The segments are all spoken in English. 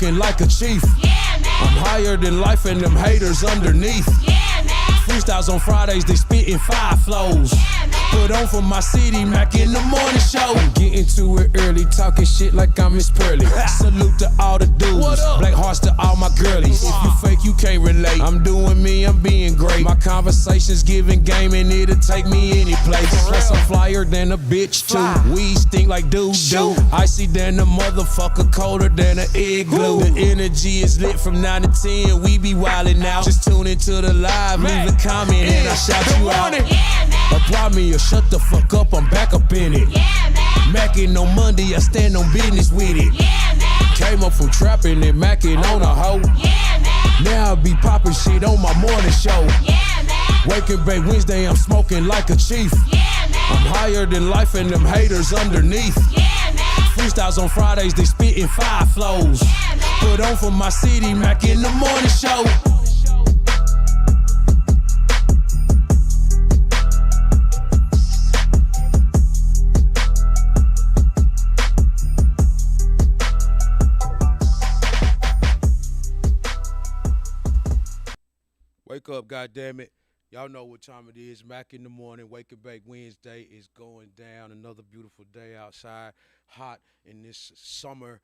smoking like a chief. Yeah, man. I'm higher than life and them haters underneath. Yeah, man. Freestyles on Fridays, they spitting 5 flows. Yeah, man. Put on for my city, Mack in the morning show. I'm getting to it early, talking shit like I'm Miss Pearly. Salute to all the dudes, black hearts to all my girlies. If you fake, you can't relate. I'm doing me, I'm being great. My conversations giving game and it'll take me any place. Plus I'm flyer than a bitch too. We stink like doo doo. Icy than a motherfucker, colder than an igloo. The energy is lit from 9 to 10. We be wildin' out. Just tune into the live, leave a comment and I shout you out. Yeah, man. Apply me or shut the fuck up, I'm back up in it. Yeah, man. Mackin' on Monday, I stand on business with it. Yeah, man. Came up from trapping and mackin' on a hoe. Yeah, man. Now I be poppin' shit on my morning show. Yeah, man. Wake and bake Wednesday, I'm smoking like a chief. Yeah, man. I'm higher than life and them haters underneath. Yeah, man. Freestyles on Fridays, they spitting 5 flows. Yeah, man. Put on for my city, Mack in the morning show. Wake up, goddammit. Y'all know what time it is. Mack in the morning, Wake and Bake Wednesday is going down. Another beautiful day outside. Hot in this summer,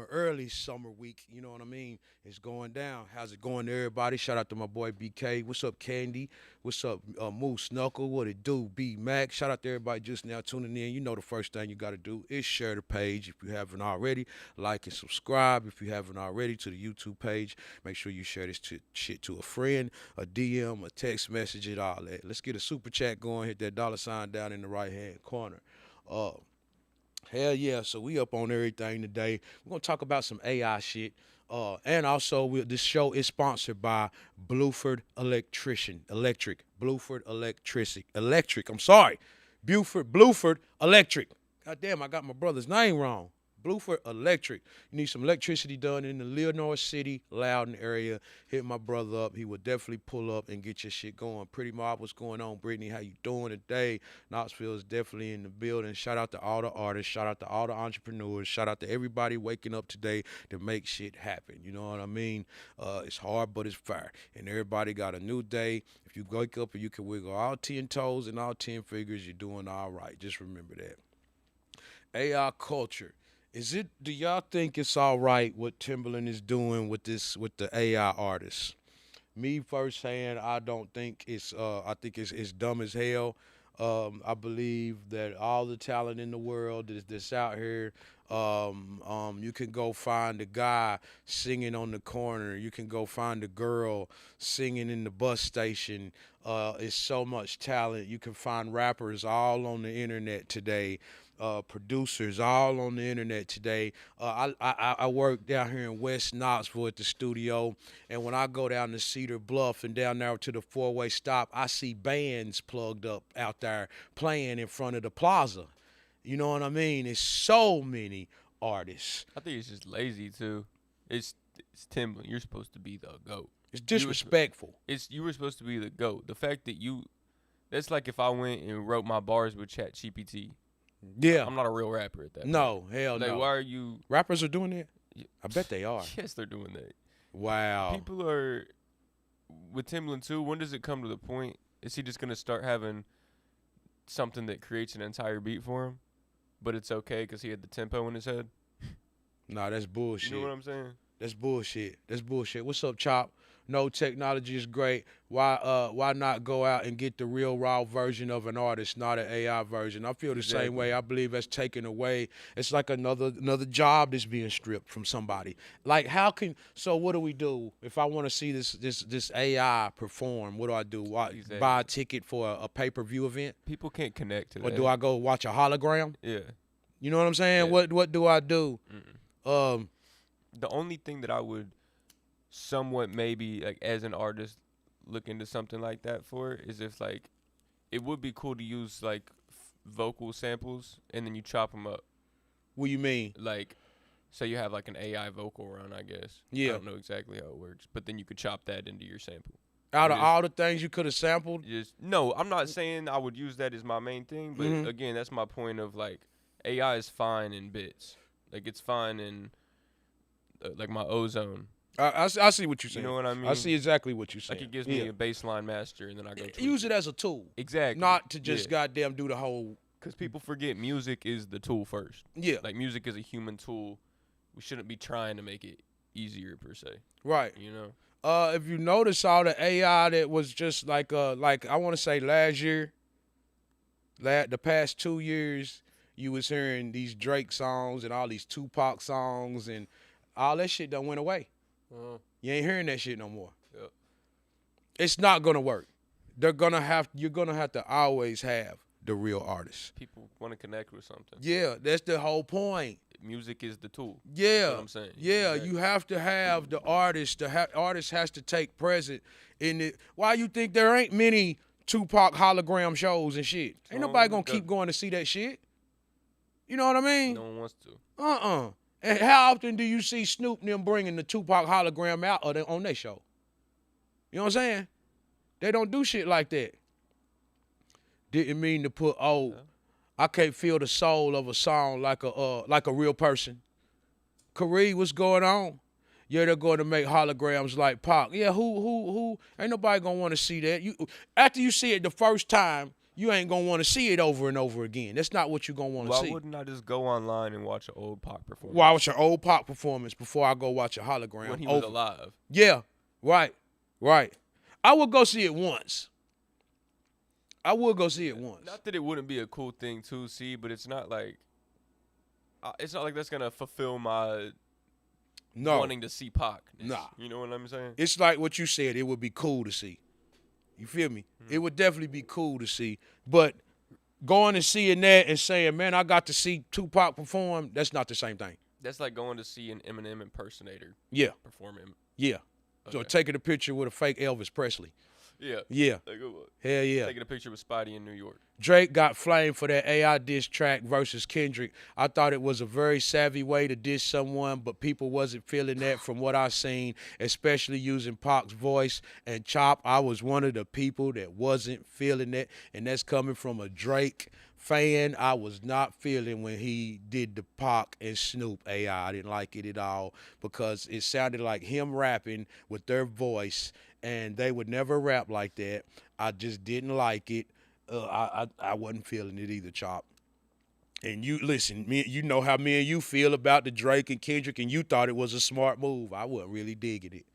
early summer week. You know what I mean? It's going down. How's it going to everybody? Shout out to my boy BK. What's up, Candy? What's up, Moose Knuckle? What it do, B Mac? Shout out to everybody just now tuning in. You know the first thing you got to do is share the page if you haven't already. Like and subscribe if you haven't already to the YouTube page. Make sure you share this shit to a friend, a DM, a text message, and all that. Let's get a super chat going. Hit that $ down in the right-hand corner. Hell yeah, so we up on everything today. We're going to talk about some AI shit. And also, this show is sponsored by Buford Electric. Buford Electric. God damn, I got my brother's name wrong. Buford Electric. You need some electricity done in the Leonore City, Loudon area. Hit my brother up. He will definitely pull up and get your shit going. Pretty mob, what's going on, Brittany? How you doing today? Knoxville is definitely in the building. Shout out to all the artists. Shout out to all the entrepreneurs. Shout out to everybody waking up today to make shit happen. You know what I mean? It's hard, but it's fire. And everybody got a new day. If you wake up and you can wiggle all 10 toes and all 10 fingers, you're doing all right. Just remember that. AI culture. Do y'all think it's all right what Timberland is doing with the AI artists? Me firsthand, I don't think it's I think it's dumb as hell. I believe that all the talent in the world that's out here, you can go find a guy singing on the corner. You can go find a girl singing in the bus station. It's so much talent. You can find rappers all on the internet today. Producers all on the internet today. I work down here in West Knoxville at the studio, and when I go down to Cedar Bluff and down there to the four-way stop, I see bands plugged up out there playing in front of the plaza. You know what I mean? It's so many artists. I think it's just lazy too. It's Timberland. You're supposed to be the GOAT. It's disrespectful. You were supposed to be the GOAT. The fact that that's like if I went and wrote my bars with ChatGPT. Yeah. I'm not a real rapper at that No, point. hell like, no. Why are you... Rappers are doing that? I bet they are. Yes, they're doing that. Wow. People are... With Timberland, too, when does it come to the point? Is he just going to start having something that creates an entire beat for him? But it's okay because he had the tempo in his head? Nah, that's bullshit. You know what I'm saying? That's bullshit. What's up, Chop? No, technology is great. Why not go out and get the real raw version of an artist, not an AI version? I feel the same way. I believe that's taken away. It's like another job that's being stripped from somebody. Like so what do we do if I want to see this AI perform? What do I do? Buy a ticket for a pay-per-view event? People can't connect to that. Or do I go watch a hologram? Yeah. You know what I'm saying? Yeah. What do I do? The only thing that I would somewhat maybe like as an artist look into something like that for is if like it would be cool to use like vocal samples and then you chop them up. What do you mean? Like, say you have like an AI vocal run, I guess. Yeah. I don't know exactly how it works, but then you could chop that into your sample. Out of all the things you could have sampled? No, I'm not saying I would use that as my main thing, but again, that's my point of like AI is fine in bits. Like it's fine in like my ozone. I see what you're saying. You know what I mean? I see exactly what you're saying. Like it gives me a baseline master, and then I go tweak use it as a tool. Exactly. Not to just goddamn do the whole. Because people forget music is the tool first. Yeah. Like music is a human tool. We shouldn't be trying to make it easier per se. Right. You know. If you notice all the AI that was just like I want to say last year, the past 2 years, you was hearing these Drake songs and all these Tupac songs and all that shit done went away. You ain't hearing that shit no more. Yep. It's not gonna work. You're gonna have to always have the real artists. People want to connect with something. Yeah, that's the whole point. Music is the tool. Yeah, That's what I'm saying. yeah, Exactly. you have to have the artist. The artist has to take present in it. Why you think there ain't many Tupac hologram shows and shit? Ain't nobody gonna keep going to see that shit. You know what I mean? No one wants to. And how often do you see Snoop and them bringing the Tupac hologram out on their show? You know what I'm saying? They don't do shit like that. Didn't mean to put I can't feel the soul of a song like a real person. Kareem, what's going on? Yeah, they're going to make holograms like Pac. Yeah, who? Ain't nobody gonna want to see that. After you see it the first time, you ain't gonna want to see it over and over again. That's not what you're gonna want to see. Why wouldn't I just go online and watch an old Pac performance? Why watch an old Pac performance before I go watch a hologram? When he was alive. Yeah, right. I would go see it once. Not that it wouldn't be a cool thing to see, but it's not like that's gonna fulfill my wanting to see Pac. Nah. You know what I'm saying? It's like what you said. It would be cool to see. You feel me? It would definitely be cool to see. But going and seeing that and saying, man, I got to see Tupac perform, that's not the same thing. That's like going to see an Eminem impersonator performing. Yeah. Okay. So taking a picture with a fake Elvis Presley. Yeah. Hell yeah. Taking a picture with Spidey in New York. Drake got flamed for that AI diss track versus Kendrick. I thought it was a very savvy way to diss someone, but people wasn't feeling that from what I seen, especially using Pac's voice and Chop. I was one of the people that wasn't feeling that, and that's coming from a Drake fan. I was not feeling when he did the Pac and Snoop AI. I didn't like it at all because it sounded like him rapping with their voice, and they would never rap like that. I just didn't like it. I wasn't feeling it either, Chop. And you listen, you know how me and you feel about the Drake and Kendrick, and you thought it was a smart move. I wasn't really digging it.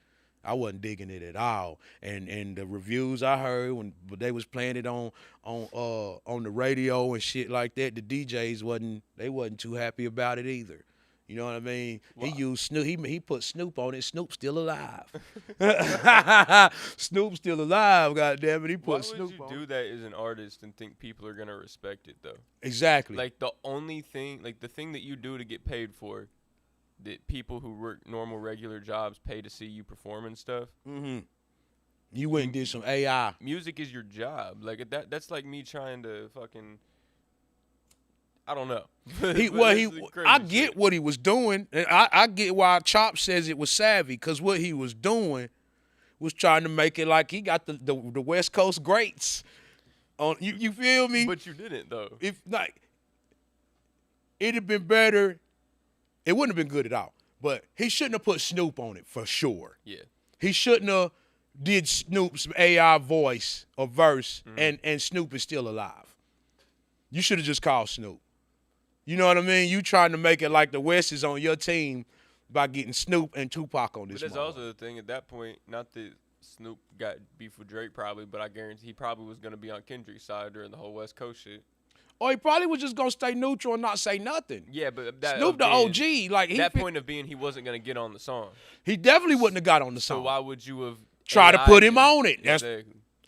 I wasn't digging it at all. And the reviews I heard when they was playing it on the radio and shit like that, the DJs wasn't too happy about it either. You know what I mean? Wow. He used Snoop. He put Snoop on it. Snoop's still alive. Snoop's still alive. Goddamn it! He put Snoop on. Why would you do that as an artist and think people are gonna respect it though? Exactly. Like the only thing, like the thing that you do to get paid for, that people who work normal regular jobs pay to see you perform and stuff. Mm-hmm. You went and did some AI. Music is your job. Like that's like me trying to fucking. I don't know. I get what he was doing, and I get why Chop says it was savvy, because what he was doing was trying to make it like he got the West Coast greats on. You feel me? But you didn't though. If like, it'd have been better. It wouldn't have been good at all. But he shouldn't have put Snoop on it for sure. Yeah. He shouldn't have did Snoop's AI voice or verse, and Snoop is still alive. You should have just called Snoop. You know what I mean? You trying to make it like the West is on your team by getting Snoop and Tupac on this. But that's also the thing at that point. Not that Snoop got beef with Drake probably, but I guarantee he probably was going to be on Kendrick's side during the whole West Coast shit. Or he probably was just going to stay neutral and not say nothing. Yeah, but Snoop the OG. Like that point of being he wasn't going to get on the song. He definitely wouldn't have got on the song. So why would you have tried to put him on it?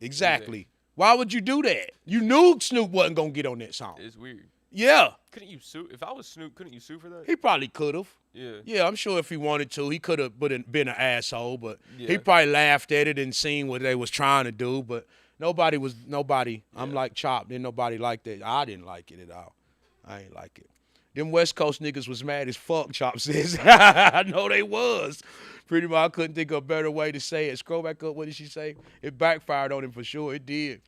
Exactly. Why would you do that? You knew Snoop wasn't going to get on that song. It's weird. Yeah. Couldn't you sue? If I was Snoop, couldn't you sue for that? He probably could have. Yeah. Yeah, I'm sure if he wanted to, he could have been an asshole, but he probably laughed at it and seen what they was trying to do, but nobody. Yeah. I'm like Chop. Didn't nobody like that. I didn't like it at all. I ain't like it. Them West Coast niggas was mad as fuck, Chop says. I know they was. Pretty much, I couldn't think of a better way to say it. Scroll back up. What did she say? It backfired on him for sure. It did.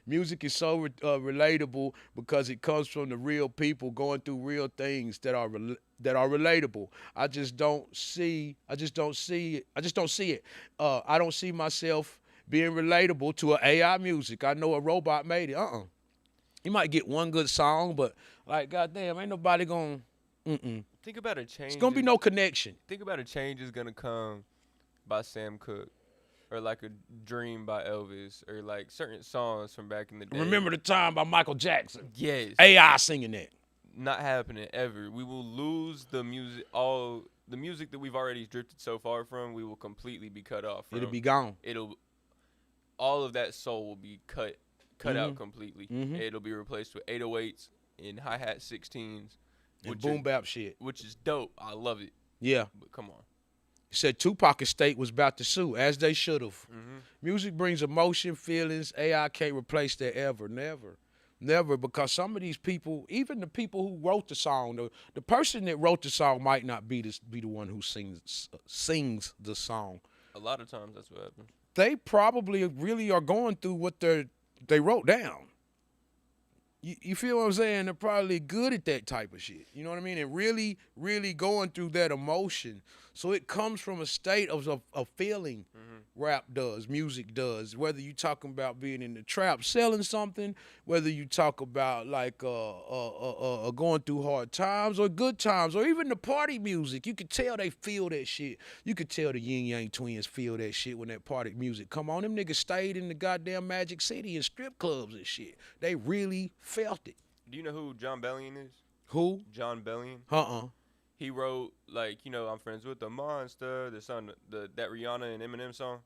Music is so relatable because it comes from the real people going through real things that are that are relatable. I just don't see it. I don't see myself being relatable to an AI music. I know a robot made it. You might get one good song, but like goddamn, ain't nobody gonna. Think about a It's change. gonna be no connection. Think about a change is gonna come by Sam Cooke, or like a Dream by Elvis, or like certain songs from back in the day. Remember the time by Michael Jackson. Yes. AI singing that. Not happening ever. We will lose the music. All the music that we've already drifted so far from, we will completely be cut off from. It'll be gone. All of that soul will be cut out completely. It'll be replaced with 808s and hi-hat 16s. And boom bap shit. Which is dope. I love it. Yeah. But come on. Said Tupac estate was about to sue, as they should have. Music brings emotion, feelings. AI can't replace that ever. Never, because some of these people, even the people who wrote the song, the person that wrote the song might not be the one who sings the song. A lot of times that's what happens. They probably really are going through what they wrote down. You feel what I'm saying? They're probably good at that type of shit. You know what I mean? And really, really going through that emotion. So it comes from a state of feeling. Rap does, music does. Whether you talking about being in the trap, selling something, whether you talk about like going through hard times or good times, or even the party music, you could tell they feel that shit. You could tell the Yin Yang Twins feel that shit when that party music come on. Them niggas stayed in the goddamn Magic City and strip clubs and shit. They really felt it. Do you know who John Bellion is? Who? John Bellion. He wrote, like, I'm friends with the monster, the song, that Rihanna and Eminem song.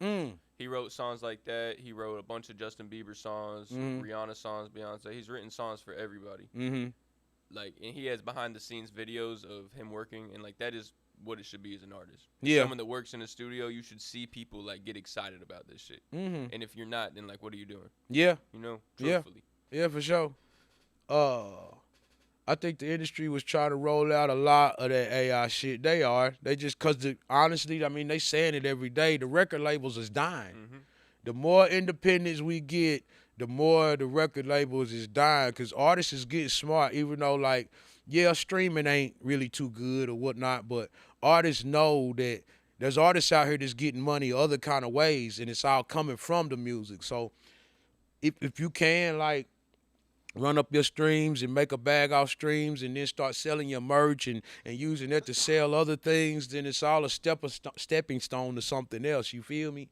He wrote songs like that. He wrote a bunch of Justin Bieber songs, Rihanna songs, Beyonce. He's written songs for everybody. Like, and he has behind the scenes videos of him working, and like that is what it should be as an artist. Yeah. Someone that works in the studio, you should see people like get excited about this shit. And if you're not, then like, what are you doing? Yeah. Truthfully. Yeah, for sure. I think the industry was trying to roll out a lot of that AI shit. They are. They just, because honestly, I mean, they saying it every day. The record labels is dying. The more independence we get, the more the record labels is dying, because artists is getting smart, even though, like, yeah, streaming ain't really too good or whatnot, but artists know that there's artists out here that's getting money other kind of ways, and it's all coming from the music. So if you can, like, run up your streams and make a bag off streams and then start selling your merch and using that to sell other things, then it's all a stepping stone to something else. You feel me?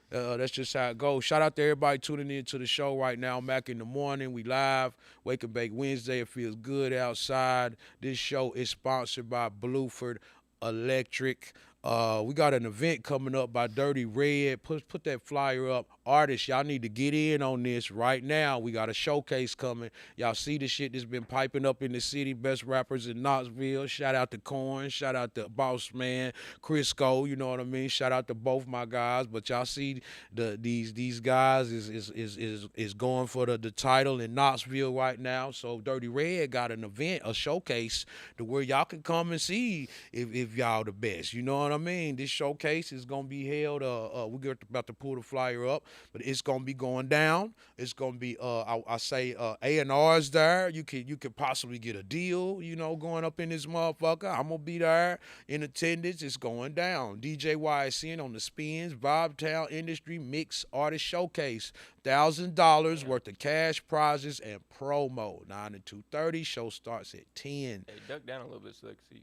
That's just how it goes. Shout out to everybody tuning in to the show right now. Mack in the morning. We live. Wake and Bake Wednesday. It feels good outside. This show is sponsored by Blueford Electric. We got an event coming up by Dirty Red. Put that flyer up. Artists, y'all need to get in on this right now. We got a showcase coming. Y'all see the shit that's been piping up in the city. Best rappers in Knoxville. Shout out to Corn. Shout out to Boss Man, Crisco. You know what I mean? Shout out to both my guys. But y'all see these guys is going for the title in Knoxville right now. So Dirty Red got an event, a showcase, to where y'all can come and see if y'all the best. You know what I mean? This showcase is gonna be held. We're about to pull the flyer up, but it's gonna be going down. It's gonna be I say A&R's there. You could possibly get a deal. Going up in this motherfucker. I'm gonna be there in attendance. It's going down. DJ YSN on the spins. Bobtown Industry Mix Artist Showcase. $1,000 worth of cash prizes and promo. 9 to 2:30. Show starts at 10. Hey, duck down a little bit so I can see you.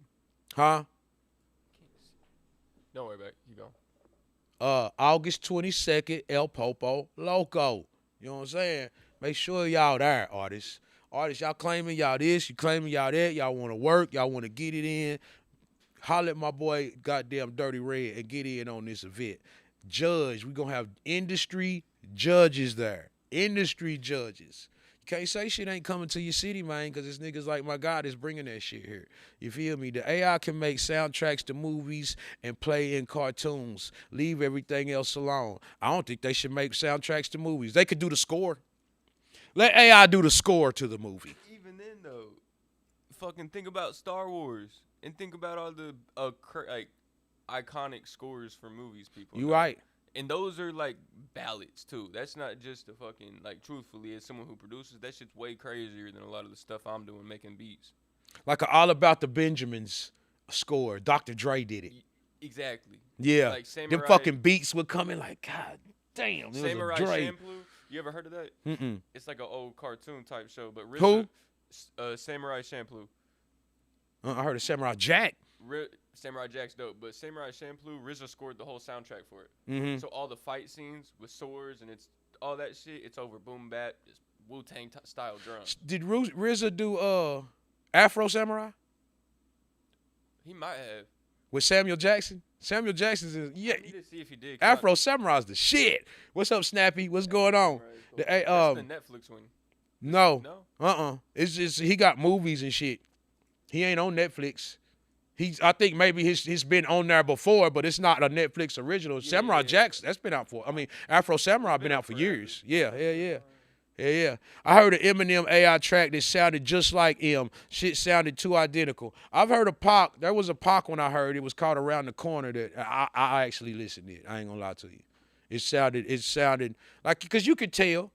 Huh? Don't worry about it. You go. August 22nd, El Popo Loco. You know what I'm saying? Make sure y'all there, artists. Artists, y'all claiming y'all this, you claiming y'all that, y'all want to work, y'all want to get it in. Holler at my boy, goddamn Dirty Red, and get in on this event. Judge, we going to have industry judges there. Industry judges. Can't say shit ain't coming to your city, man, because it's niggas like my God is bringing that shit here. You feel me? The AI can make soundtracks to movies and play in cartoons. Leave everything else alone. I don't think they should make soundtracks to movies. They could do the score. Let AI do the score to the movie. Even then, though, fucking think about Star Wars and think about all the iconic scores for movies, people. You right. And those are like ballads too. That's not just a fucking, like, truthfully, as someone who produces, that shit's way crazier than a lot of the stuff I'm doing making beats. Like All About the Benjamins score. Dr. Dre did it. Exactly. Yeah. Like Them Samurai. fucking beats would come in like, God damn, it was a Samurai Dre. Champloo. You ever heard of that? Mm-mm. It's like an old cartoon type show, but Who? Samurai Champloo. I heard of Samurai Jack. Samurai Jack's dope, but Samurai Champloo, RZA scored the whole soundtrack for it. Mm-hmm. So all the fight scenes with swords and it's all that shit, it's over boom bap, it's Wu-Tang style drums. Did RZA do Afro Samurai He might have. with Samuel Jackson? Samuel Jackson's is, yeah. I need to see if he did. 'Cause Afro Samurai's the shit. What's up, Snappy? What's going on? That's The, the Netflix one. no. No? It's just he got movies and shit. He ain't on Netflix. I think maybe he's been on there before, but it's not a Netflix original. Yeah, Samurai yeah. Jackson, that's been out for. I mean, Afro Samurai been out for forever. years. Yeah. I heard an Eminem AI track that sounded just like M. Shit sounded too identical. I've heard a Pac. There was a Pac one I heard. It was called Around the Corner that I actually listened to it. I ain't gonna lie to you. It sounded like, because you could tell.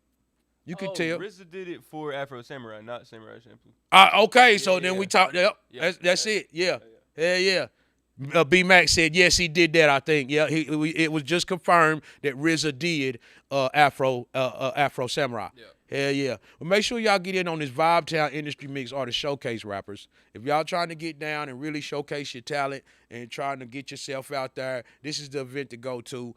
You could tell. RZA did it for Afro Samurai, not Samurai Champloo. Okay, so Yeah, then yeah. we talked. Yep, Yeah, that's yeah. it. Yeah. B Mac said yes, he did that. I think it was just confirmed that RZA did Afro Samurai. Yeah. Hell yeah. Well, make sure y'all get in on this Vibe Town Industry Mix Artist Showcase rappers. If y'all trying to get down and really showcase your talent and trying to get yourself out there, this is the event to go to.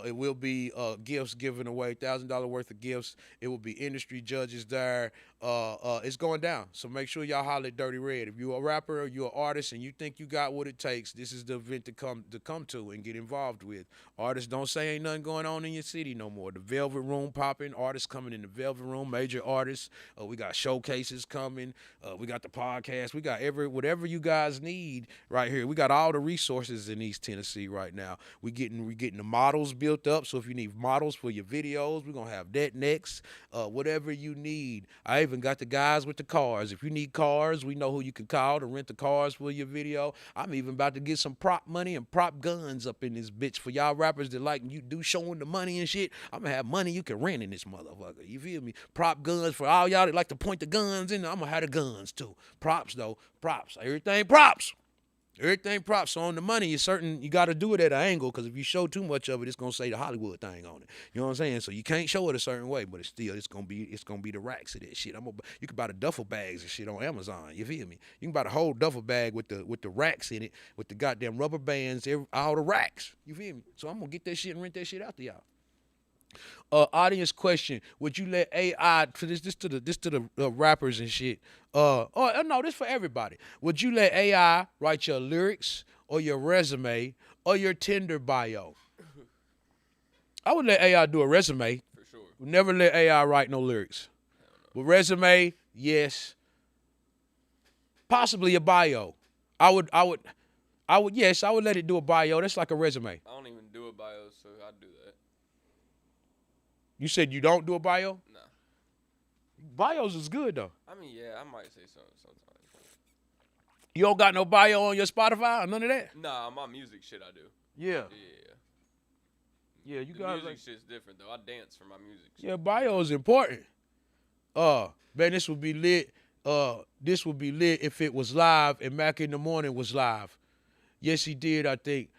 It will be gifts given away, $1,000 worth of gifts. It will be industry judges there. It's going down. So make sure y'all holler at Dirty Red. If you're a rapper or you're an artist and you think you got what it takes, this is the event to come to and get involved with. Artists don't say ain't nothing going on in your city no more. The Velvet Room popping, artists coming in the Velvet Room, major artists. We got showcases coming. We got the podcast. We got whatever you guys need right here. We got all the resources in East Tennessee right now. We getting the models built up. So if you need models for your videos, we're gonna have that next. Whatever you need. I even got the guys with the cars. If you need cars, we know who you can call to rent the cars for your video. I'm even about to get some prop money and prop guns up in this bitch for y'all rappers that like you do showing the money and shit. I'm gonna have money you can rent in this motherfucker. You feel me? Prop guns for all y'all that like to point the guns in. I'm gonna have the guns too. Props though. Props. Everything props. Everything props. So on the money, it's certain you got to do it at an angle, because if you show too much of it, it's gonna say the Hollywood thing on it. You know what I'm saying? So you can't show it a certain way, but it's gonna be the racks of that shit. You can buy the duffel bags and shit on Amazon. You feel me? You can buy the whole duffel bag with the racks in it, with the goddamn rubber bands, all the racks. You feel me? So I'm gonna get that shit and rent that shit out to y'all. Audience question: would you let AI to this to the rappers and shit? No, this for everybody. Would you let AI write your lyrics or your resume or your Tinder bio? I would let AI do a resume. For sure. Would never let AI write no lyrics. But resume, yes. Possibly a bio. I would let it do a bio. That's like a resume. I don't even do a bio, so I'd do that. You said you don't do a bio? Nah. Bios is good though. I mean, yeah, I might say something sometimes. You don't got no bio on your Spotify or none of that? Nah, my music shit I do. Yeah. Yeah. Yeah, you The guys music shit's different though. I dance for my music. Yeah, bio is important. Man, this would be lit. This would be lit if it was live and Mackinthemorning was live. Yes, he did, I think.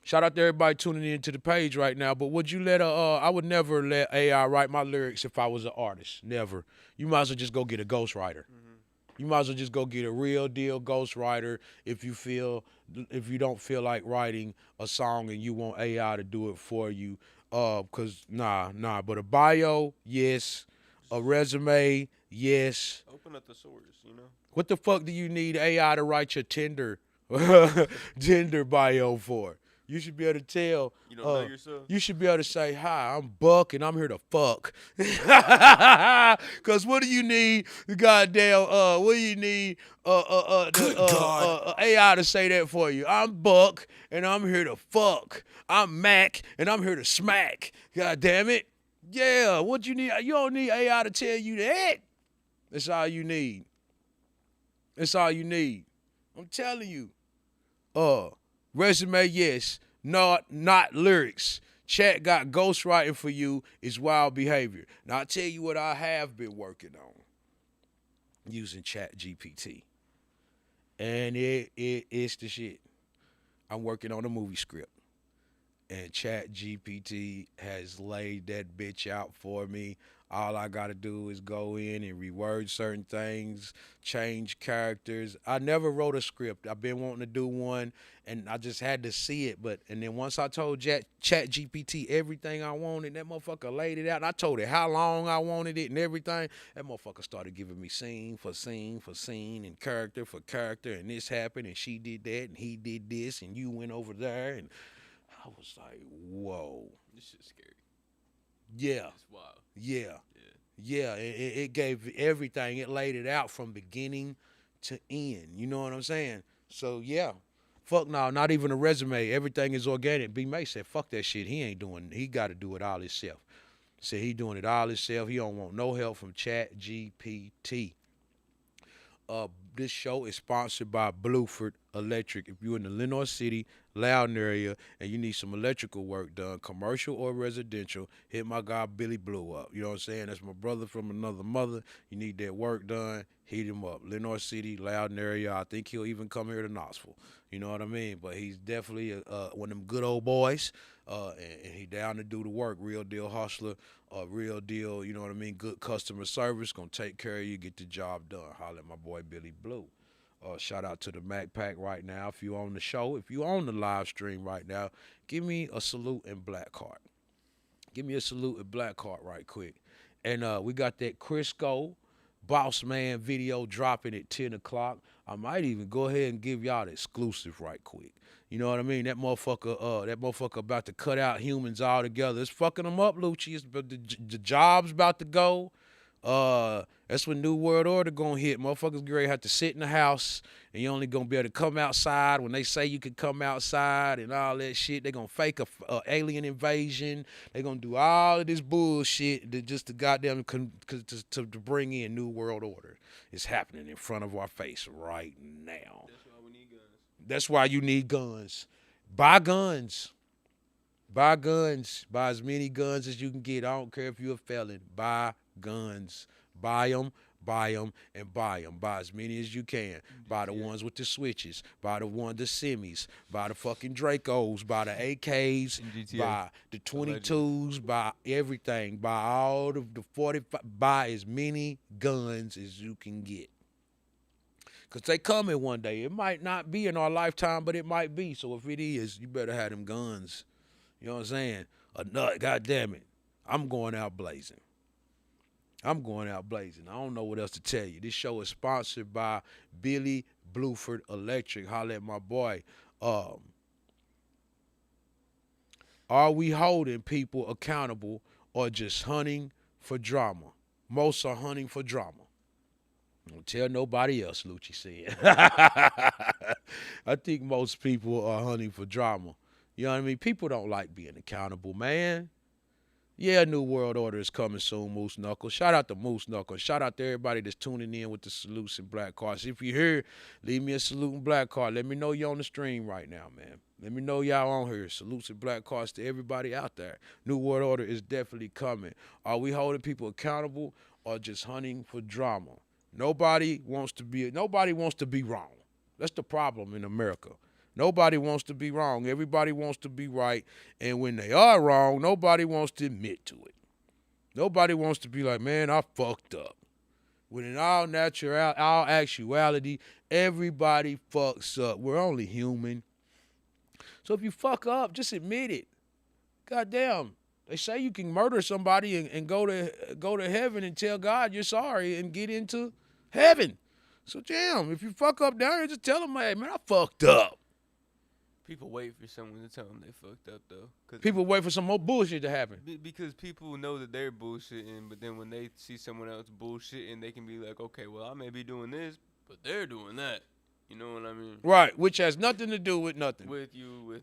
Shout out to everybody tuning in to the page right now. But would you let I would never let AI write my lyrics if I was an artist. Never. You might as well just go get a ghostwriter. Mm-hmm. You might as well just go get a real deal ghostwriter if you don't feel like writing a song and you want AI to do it for you. Cause nah. But a bio, yes. A resume, yes. Open up the source, you know. What the fuck do you need AI to write your Tinder bio for? You should be able to tell. You don't know yourself? You should be able to say, hi, I'm Buck, and I'm here to fuck. Because what do you need, what do you need AI to say that for you? I'm Buck, and I'm here to fuck. I'm Mack, and I'm here to smack. God damn it. Yeah, what you need? You don't need AI to tell you that. That's all you need. That's all you need. I'm telling you. Resume, yes. No, not lyrics. Chat got ghostwriting for you is wild behavior. Now, I'll tell you what I have been working on using Chat GPT. and it's the shit. I'm working on a movie script, and Chat GPT has laid that bitch out for me. All I gotta do is go in and reword certain things, change characters. I never wrote a script. I've been wanting to do one, and I just had to see it. But and then once I told Chat GPT everything I wanted, that motherfucker laid it out. And I told it how long I wanted it and everything. That motherfucker started giving me scene for scene for scene and character for character. And this happened, and she did that, and he did this, and you went over there, and I was like, whoa. This shit's scary. Yeah. It's wild. Yeah. Yeah. It gave everything. It laid it out from beginning to end. You know what I'm saying? So, yeah. Fuck no, not even a resume. Everything is organic. B. May said, fuck that shit. He got to do it all himself. Said he doing it all himself. He don't want no help from Chat GPT. This show is sponsored by Blueford Electric. If you're in the Lenoir City, Loudon area, and you need some electrical work done, commercial or residential, hit my guy Billy Blue up. You know what I'm saying? That's my brother from another mother. You need that work done, hit him up. Lenoir City, Loudon area. I think he'll even come here to Knoxville. You know what I mean? But he's definitely one of them good old boys, and he down to do the work. Real deal hustler, real deal, you know what I mean? Good customer service, gonna take care of you, get the job done. Holler at my boy Billy Blue. Shout out to the Mack Pack right now. If you on the show, if you on the live stream right now, give me a salute and black card. Give me a salute and black card right quick. And we got that Crisco Boss Man video dropping at 10 o'clock. I might even go ahead and give y'all the exclusive right quick. You know what I mean? That motherfucker about to cut out humans altogether. It's fucking them up, Lucci. The job's about to go. That's when New World Order gonna hit. Motherfuckers gonna have to sit in the house, and you only gonna be able to come outside when they say you can come outside and all that shit. They gonna fake a alien invasion. They gonna do all of this bullshit just to goddamn to bring in New World Order. It's happening in front of our face right now. That's why we need guns. That's why you need guns. Buy guns. Buy guns. Buy as many guns as you can get. I don't care if you're a felon. Buy guns. Buy them, and buy them. Buy as many as you can. Buy the ones with the switches. Buy the semis. Buy the fucking Dracos. Buy the AKs. Buy the 22s. Buy everything. Buy all the 45. Buy as many guns as you can get. Because they coming one day. It might not be in our lifetime, but it might be. So if it is, you better have them guns. You know what I'm saying? A nut, goddamn it. I'm going out blazing. I don't know what else to tell you. This show is sponsored by Billy Blueford Electric. Holla at my boy. Are we holding people accountable or just hunting for drama? Most are hunting for drama. Don't tell nobody else, Lucci said. I think most people are hunting for drama. You know what I mean? People don't like being accountable, man. Yeah, New World Order is coming soon, Moose Knuckles. Shout out to Moose Knuckles. Shout out to everybody that's tuning in with the salutes and black cards. If you're here, leave me a salute and black card. Let me know you're on the stream right now, man. Let me know y'all on here. Salutes and black cards to everybody out there. New World Order is definitely coming. Are we holding people accountable or just hunting for drama? Nobody wants to be wrong. That's the problem in America. Nobody wants to be wrong. Everybody wants to be right. And when they are wrong, nobody wants to admit to it. Nobody wants to be like, man, I fucked up. When in all actuality, everybody fucks up. We're only human. So if you fuck up, just admit it. Goddamn. They say you can murder somebody and go to heaven and tell God you're sorry and get into heaven. So damn, if you fuck up down here, just tell them, hey, man, I fucked up. People wait for someone to tell them they fucked up, though. People wait for some more bullshit to happen. Because people know that they're bullshitting, but then when they see someone else bullshitting, they can be like, okay, well, I may be doing this, but they're doing that. You know what I mean? Right, which has nothing to do with nothing. With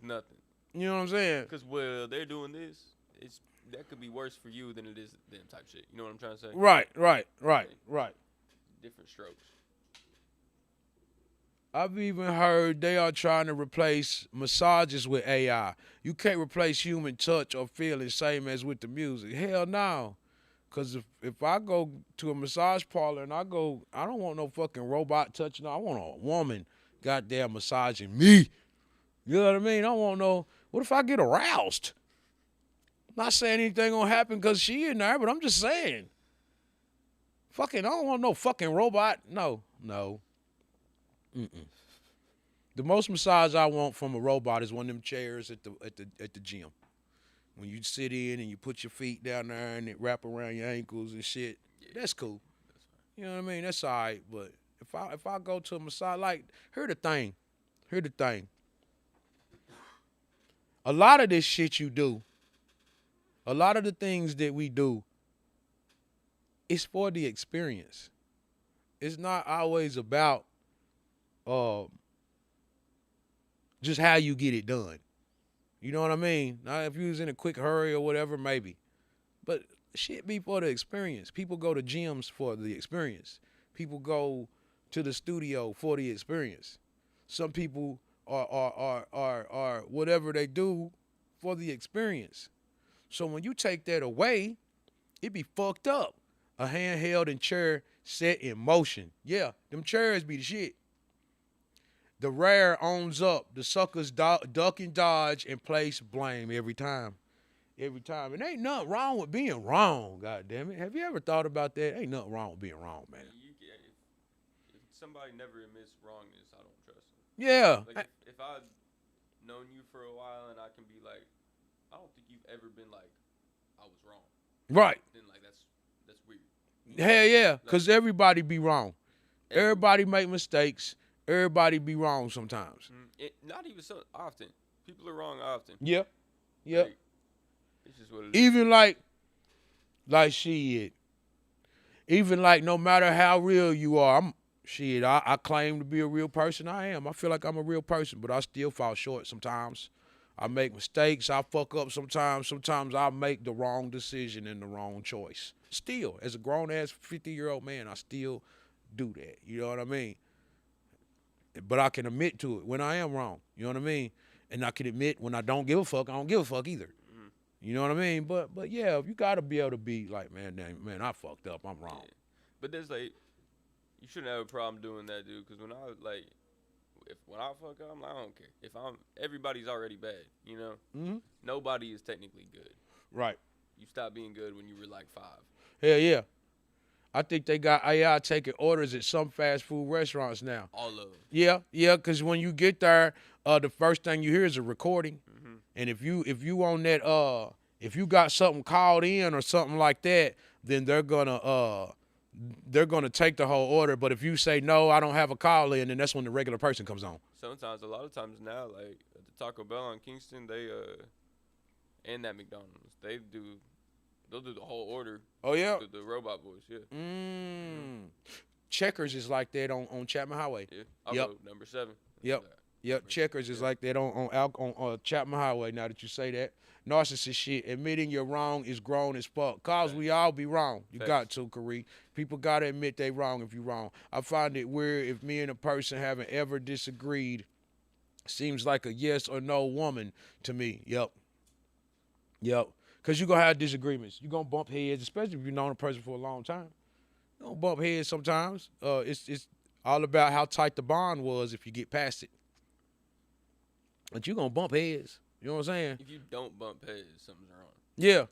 nothing. You know what I'm saying? Because, well, they're doing this. That could be worse for you than it is them type shit. You know what I'm trying to say? Right. Different strokes. I've even heard they are trying to replace massages with AI. You can't replace human touch or feeling same as with the music. Hell no. Because if I go to a massage parlor and I don't want no fucking robot touching. I want a woman goddamn massaging me. You know what I mean? I don't want no. What if I get aroused? Not saying anything gonna happen because she in there, but I'm just saying. Fucking, I don't want no fucking robot. No. Mm-mm. The most massage I want from a robot is one of them chairs at the gym. When you sit in and you put your feet down there and it wrap around your ankles and shit. That's cool. You know what I mean? That's all right. But if I go to a massage, like, here's the thing. A lot of this shit you do, a lot of the things that we do, it's for the experience. It's not always about just how you get it done. You know what I mean? Now, if you was in a quick hurry or whatever, maybe. But shit be for the experience. People go to gyms for the experience. People go to the studio for the experience. Some people are whatever they do for the experience. So when you take that away, it be fucked up. A handheld and chair set in motion. Yeah, them chairs be the shit. The rare owns up. The suckers duck and dodge and place blame every time. Every time. And ain't nothing wrong with being wrong, God damn it. Have you ever thought about that? Ain't nothing wrong with being wrong, man. If somebody never admits wrongness, I don't trust them. Yeah. Like if I've known you for a while and I can be like, I don't think you've ever been like, I was wrong. Right. Then like that's weird. Hell yeah, because everybody be wrong. Everybody make mistakes. Everybody be wrong sometimes. Not even so often. People are wrong often. Yep. Like, it's just what it is. Even like shit. Even like no matter how real you are, I claim to be a real person. I am. I feel like I'm a real person, but I still fall short sometimes. I make mistakes. I fuck up sometimes. Sometimes I make the wrong decision and the wrong choice. Still, as a grown-ass 50-year-old man, I still do that. You know what I mean? But I can admit to it when I am wrong. You know what I mean? And I can admit when I don't give a fuck, I don't give a fuck either. Mm-hmm. You know what I mean? But yeah, you got to be able to be like, man, I fucked up. I'm wrong. Yeah. But there's like, you shouldn't have a problem doing that, dude. Because when I fuck up, I'm like, I don't care. Everybody's already bad, you know? Mm-hmm. Nobody is technically good. Right. You stopped being good when you were like 5. Hell yeah. I think they got AI taking orders at some fast food restaurants now. All of them. Yeah, because when you get there, the first thing you hear is a recording. Mm-hmm. And if you on that if you got something called in or something like that, then they're gonna take the whole order. But if you say no, I don't have a call in, then that's when the regular person comes on. Sometimes, a lot of times now, like at the Taco Bell on Kingston, they and that McDonald's, they'll do the whole order. Oh yeah, the robot voice, yeah. Checkers is like that on Chapman Highway. Yeah, I go number 7. Yep. Checkers is like that on Chapman Highway. Now that you say that, narcissist shit. Admitting you're wrong is grown as fuck. Cause we all be wrong. You got to, Kari. People gotta admit they wrong if you wrong. I find it weird if me and a person haven't ever disagreed. Seems like a yes or no woman to me. Yep. Cause you gonna have disagreements. You gonna bump heads, especially if you've known a person for a long time. You gonna bump heads sometimes. It's all about how tight the bond was if you get past it. But you gonna bump heads. You know what I'm saying? If you don't bump heads, something's wrong. Yeah,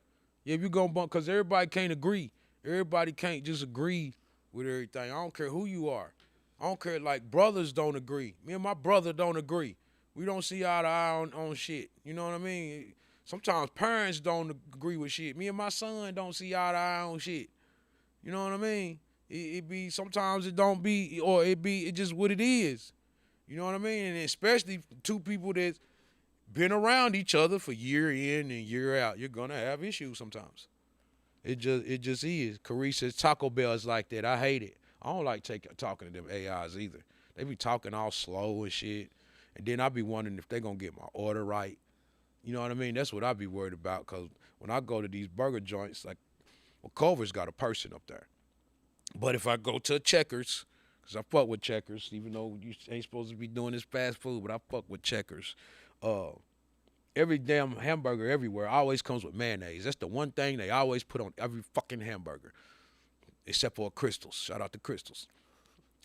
if you gonna bump, cause everybody can't agree. Everybody can't just agree with everything. I don't care who you are. I don't care, like brothers don't agree. Me and my brother don't agree. We don't see eye to eye on shit. You know what I mean? Sometimes parents don't agree with shit. Me and my son don't see eye to eye on shit. You know what I mean? It be, sometimes it don't be, or it just what it is. You know what I mean? And especially two people that's been around each other for year in and year out. You're gonna have issues sometimes. It just is. Kari says Taco Bell is like that. I hate it. I don't like talking to them AIs either. They be talking all slow and shit. And then I be wondering if they gonna get my order right. You know what I mean? That's what I be worried about, because when I go to these burger joints, like, well, Culver's got a person up there. But if I go to Checkers, because I fuck with Checkers, even though you ain't supposed to be doing this fast food, but I fuck with Checkers. Every damn hamburger everywhere always comes with mayonnaise. That's the one thing they always put on every fucking hamburger, except for Crystals. Shout out to Crystals.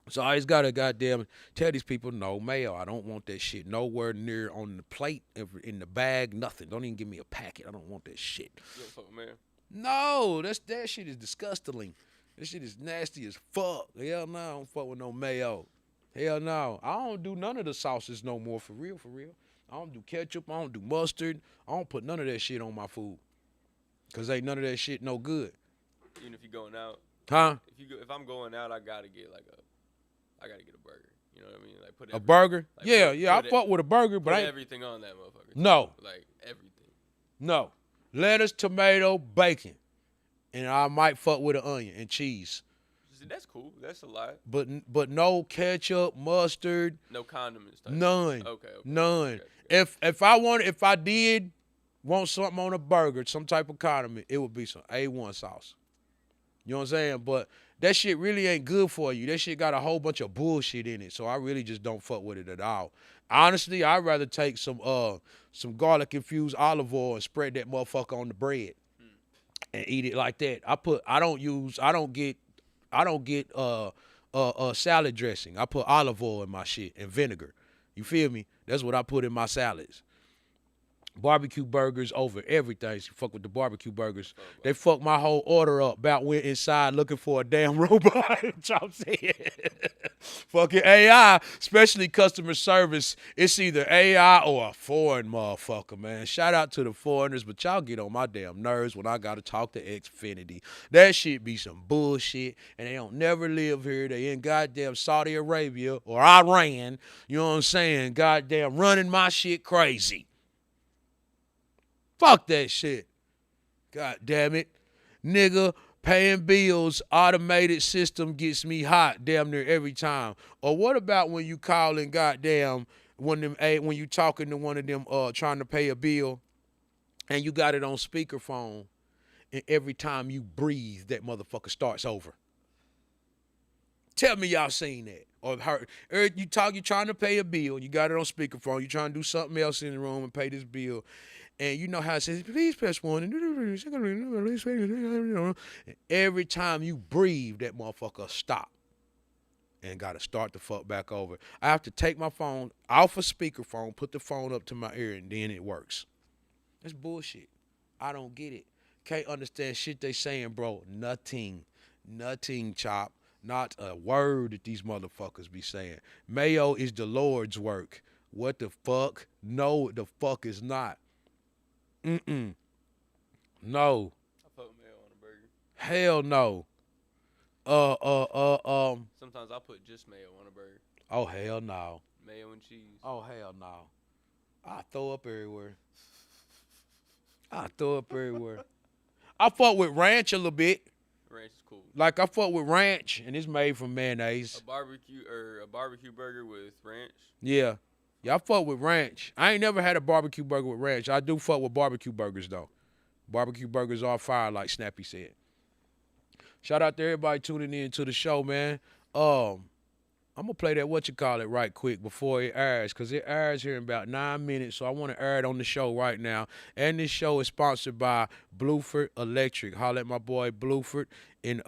So I just gotta goddamn tell these people, no, mayo. I don't want that shit nowhere near on the plate, in the bag, nothing. Don't even give me a packet. I don't want that shit. You don't fuck with mayo? No, that shit is disgusting. That shit is nasty as fuck. Hell no, I don't fuck with no mayo. Hell no. I don't do none of the sauces no more, for real, for real. I don't do ketchup. I don't do mustard. I don't put none of that shit on my food. Cause ain't none of that shit no good. Even if you're going out, Huh? if I'm going out, I gotta get a burger. You know what I mean? Like A burger? like Yeah, I fuck with a burger, but put I ain't. everything on that motherfucker. No. Like everything. No. Lettuce, tomato, bacon. And I might fuck with an onion and cheese. That's cool. That's a lot. But no ketchup, mustard, No condiments. none. Okay. None. Okay. If I did want something on a burger, some type of condiment, it would be some A1 sauce. You know what I'm saying? But that shit really ain't good for you. That shit got a whole bunch of bullshit in it. So I really just don't fuck with it at all. Honestly, I'd rather take some garlic infused olive oil and spread that motherfucker on the bread and eat it like that. I don't get salad dressing. I put olive oil in my shit and vinegar. You feel me? That's what I put in my salads. Barbecue burgers over everything. You fuck with the barbecue burgers. They fucked my whole order up. About went inside looking for a damn robot. I'm saying. Fucking AI, especially customer service. It's either AI or a foreign motherfucker, man. Shout out to the foreigners, but y'all get on my damn nerves when I gotta talk to Xfinity. That shit be some bullshit, and they don't never live here. They in goddamn Saudi Arabia or Iran. You know what I'm saying? Goddamn running my shit crazy. Fuck that shit. God damn it. Nigga, paying bills, automated system gets me hot damn near every time. Or what about when you calling goddamn when you talking to one of them trying to pay a bill and you got it on speakerphone and every time you breathe that motherfucker starts over. Tell me y'all seen that. Or heard you trying to pay a bill, you got it on speakerphone, you trying to do something else in the room and pay this bill. And you know how it says, please press 1. Every time you breathe, that motherfucker stop. And got to start the fuck back over. I have to take my phone off a speakerphone, put the phone up to my ear, and then it works. That's bullshit. I don't get it. Can't understand shit they saying, bro. Nothing, chop. Not a word that these motherfuckers be saying. Mayo is the Lord's work. What the fuck? No, the fuck is not. No. I put mayo on a burger. Hell no. Sometimes I put just mayo on a burger. Oh hell no. Mayo and cheese. Oh hell no. I throw up everywhere. I fuck with ranch a little bit. Ranch is cool. Like I fuck with ranch, and it's made from mayonnaise. A barbecue burger with ranch. Yeah. Yeah, I fuck with ranch. I ain't never had a barbecue burger with ranch. I do fuck with barbecue burgers, though. Barbecue burgers are fire, like Snappy said. Shout out to everybody tuning in to the show, man. I'm going to play that whatchamacallit right quick before it airs, because it airs here in about 9 minutes, so I want to air it on the show right now. And this show is sponsored by Blueford Electric. Holla at my boy Blueford in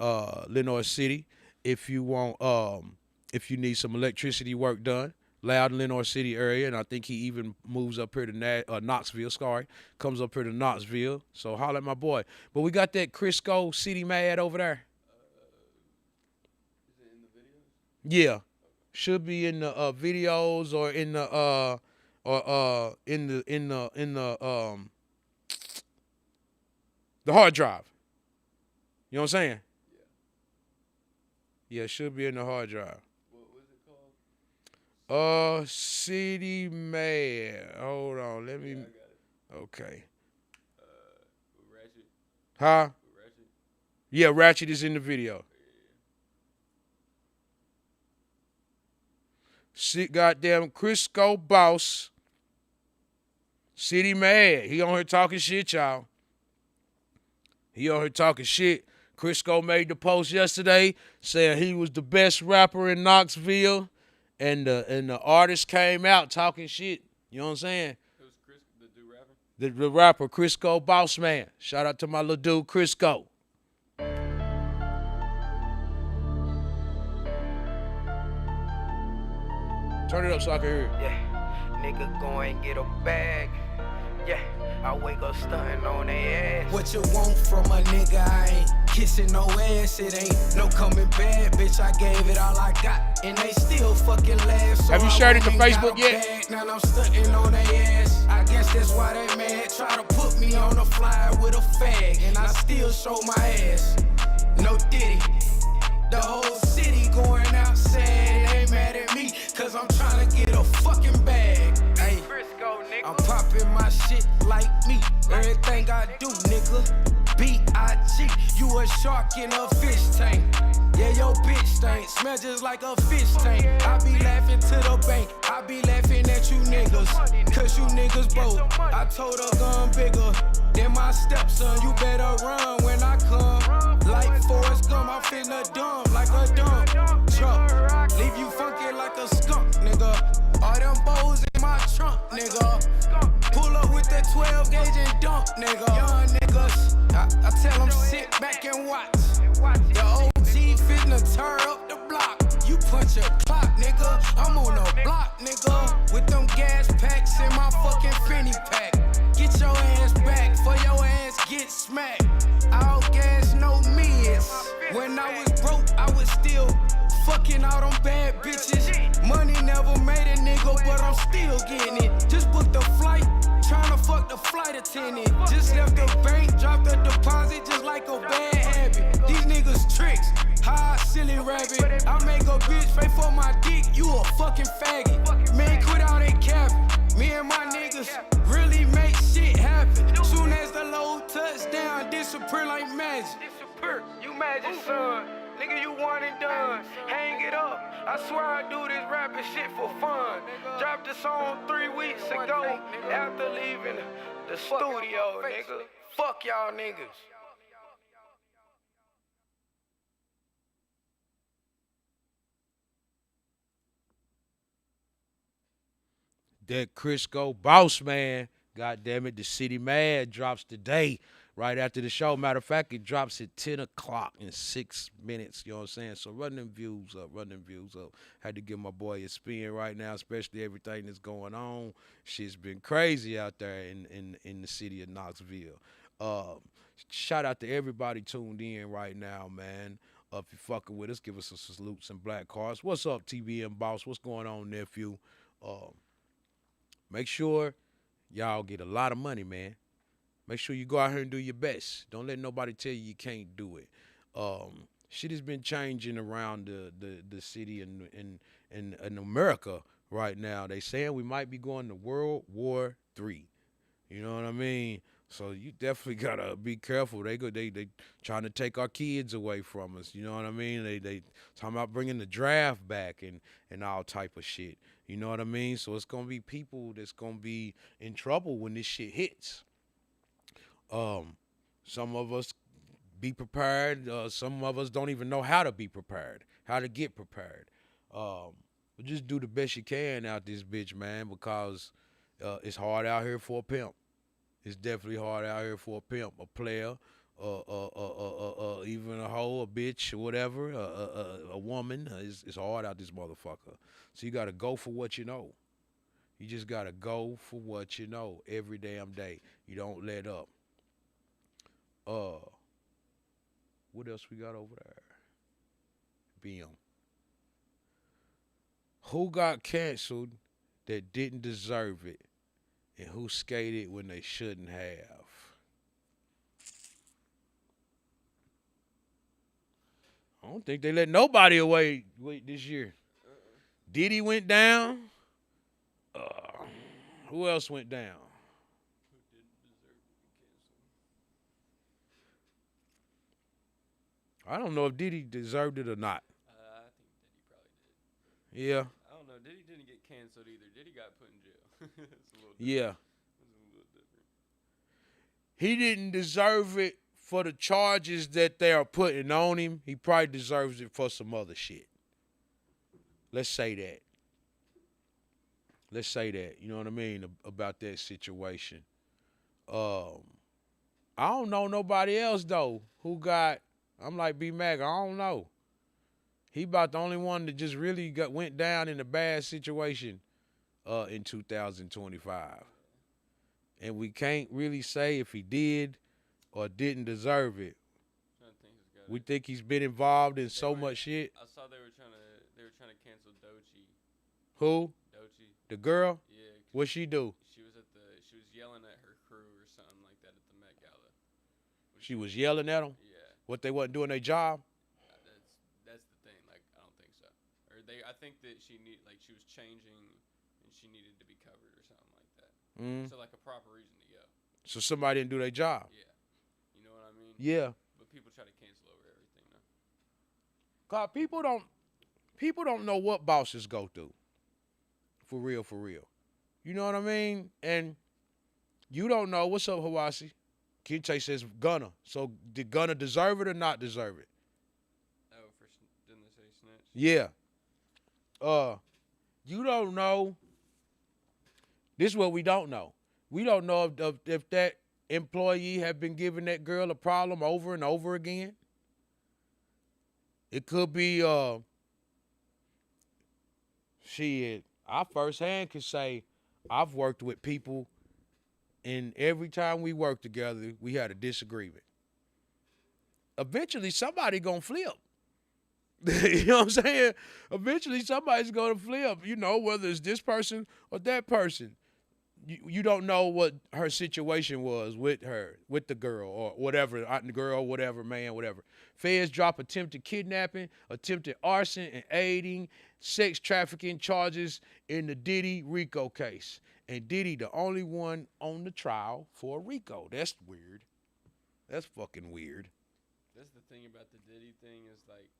Lenoir City if you need some electricity work done. Loud in Lenoir City area, and I think he even moves up here to Knoxville. Comes up here to Knoxville. So holla at my boy. But we got that Crisco City Mad over there. Is it in the videos? Yeah, should be in the videos or in the the hard drive. You know what I'm saying? Yeah. Yeah, it should be in the hard drive. City Mad. Hold on, let me. Yeah, I got it. Okay. Ratchet. Huh? Ratchet. Yeah, Ratchet is in the video. See, goddamn Crisco Boss. City Mad. He on here talking shit, y'all. He on here talking shit. Crisco made the post yesterday saying he was the best rapper in Knoxville. And the artist came out talking shit. You know what I'm saying? Who's Chris, the dude rapping? The rapper, Crisco Boss Man. Shout out to my little dude, Crisco. Turn it up so I can hear it. Yeah, nigga go and get a bag. Yeah, I wake up stunting on their ass. What you want from a nigga? I ain't kissing no ass. It ain't no coming bad, bitch. I gave it all I got, and they still fucking laugh. So Have you shared it to Facebook yet? Bag, now I'm stunting on their ass. I guess that's why they mad. Try to put me on a flyer with a fag, and I still show my ass. No Diddy. The whole city going outside, they mad at me, cause I'm trying to get a fucking bag. Hey, I'm popping my shit like me, everything I do, nigga. B.I.G. You a shark in a fish tank. Yeah, your bitch stink, smell just like a fish tank. I be laughing to the bank, I be laughing at you niggas, cause you niggas broke. I told her gun bigger than my stepson, you better run when I come. Like Forrest Gump, I'm finna dump like a dump truck. Leave you funky like a skunk, nigga. All them bows in my trunk, nigga. Pull up with the 12 gauge and dump, nigga. Young niggas, I tell them sit back and watch. The OG finna turn up the block. You punch a clock, nigga. I'm on the block, nigga. With them gas packs in my fucking fanny pack. Get your ass back for your ass get smacked. All gas, no mids. When I was broke, I was still fucking all them bad bitches. Money never made a nigga, but I'm still getting it. Just booked the flight, tryna fuck the flight attendant. Just left the bank, dropped the deposit just like a bad habit. These niggas tricks, high silly rabbit. I make a bitch pay for my dick, you a fucking faggot. Man, quit all that capping. Me and my niggas really make shit happen. Soon as the low touchdown, disappear like magic. Disappear, you magic, son. Nigga, you one and done. Hang it up. I swear I do this rapping shit for fun. Dropped the song 3 weeks ago after leaving the studio, nigga. Fuck y'all niggas. That Crisco boss man, god damn it, the City Mad drops today, right after the show. Matter of fact, it drops at 10 o'clock in 6 minutes, you know what I'm saying? So run them views up, run them views up. Had to give my boy a spin right now, especially everything that's going on. Shit's been crazy out there in the city of Knoxville. Shout out to everybody tuned in right now, man. If you fucking with us, give us a salute, some black cards. What's up, TBM boss? What's going on, nephew? Make sure y'all get a lot of money, man. Make sure you go out here and do your best. Don't let nobody tell you can't do it. Shit has been changing around the city in America right now. They saying we might be going to World War III. You know what I mean? So you definitely gotta be careful. They trying to take our kids away from us. You know what I mean? They talking about bringing the draft back and all type of shit. You know what I mean? So it's gonna be people that's gonna be in trouble when this shit hits. Some of us be prepared. Some of us don't even know how to be prepared, how to get prepared. But just do the best you can out this bitch, man, because it's hard out here for a pimp. It's definitely hard out here for a pimp, a player, even a hoe, a bitch, or whatever, a woman. It's hard out this motherfucker. So you got to go for what you know. You just got to go for what you know every damn day. You don't let up. What else we got over there? BM. Who got canceled that didn't deserve it? And who skated when they shouldn't have? I don't think they let nobody away this year. Diddy went down. Who else went down? I don't know if Diddy deserved it or not. I think Diddy probably did. Yeah. I don't know. Diddy didn't get canceled either. Diddy got put in jail. It's a little different. Yeah. It's a little different. He didn't deserve it for the charges that they are putting on him. He probably deserves it for some other shit. Let's say that. Let's say that. You know what I mean? About that situation. I don't know nobody else, though, who got... I'm like B-Mac, I don't know. He about the only one that just really went down in a bad situation in 2025. And we can't really say if he did or didn't deserve it. We think he's been involved in so much shit. I saw they were trying to cancel Doechii. Who? Doechii. The girl? Yeah. What she do? She was yelling at her crew or something like that at the Met Gala. She was yelling at them? Yeah. What, they wasn't doing their job? That's the thing. Like, I don't think so. Or I think that she was changing and she needed to be covered or something like that. Mm. So like a proper reason to go. So somebody didn't do their job? Yeah. You know what I mean? Yeah. But people try to cancel over everything now. God, people don't know what bosses go through. For real, for real. You know what I mean? And you don't know. What's up, Hawasi? Kinte says Gunna. So did Gunna deserve it or not deserve it? Oh, didn't they say snitch? Yeah. You don't know. This is what we don't know. We don't know if that employee had been giving that girl a problem over and over again. It could be shit. I firsthand can say I've worked with people, and every time we worked together, we had a disagreement. Eventually, somebody gonna flip. You know what I'm saying? Eventually, somebody's gonna flip. You know, whether it's this person or that person. You don't know what her situation was with her, with the girl, or whatever, the girl, whatever, man, whatever. Feds drop attempted kidnapping, attempted arson, and aiding sex trafficking charges in the Diddy RICO case. And Diddy the only one on the trial for RICO. That's weird. That's fucking weird. That's the thing about the Diddy thing is, like,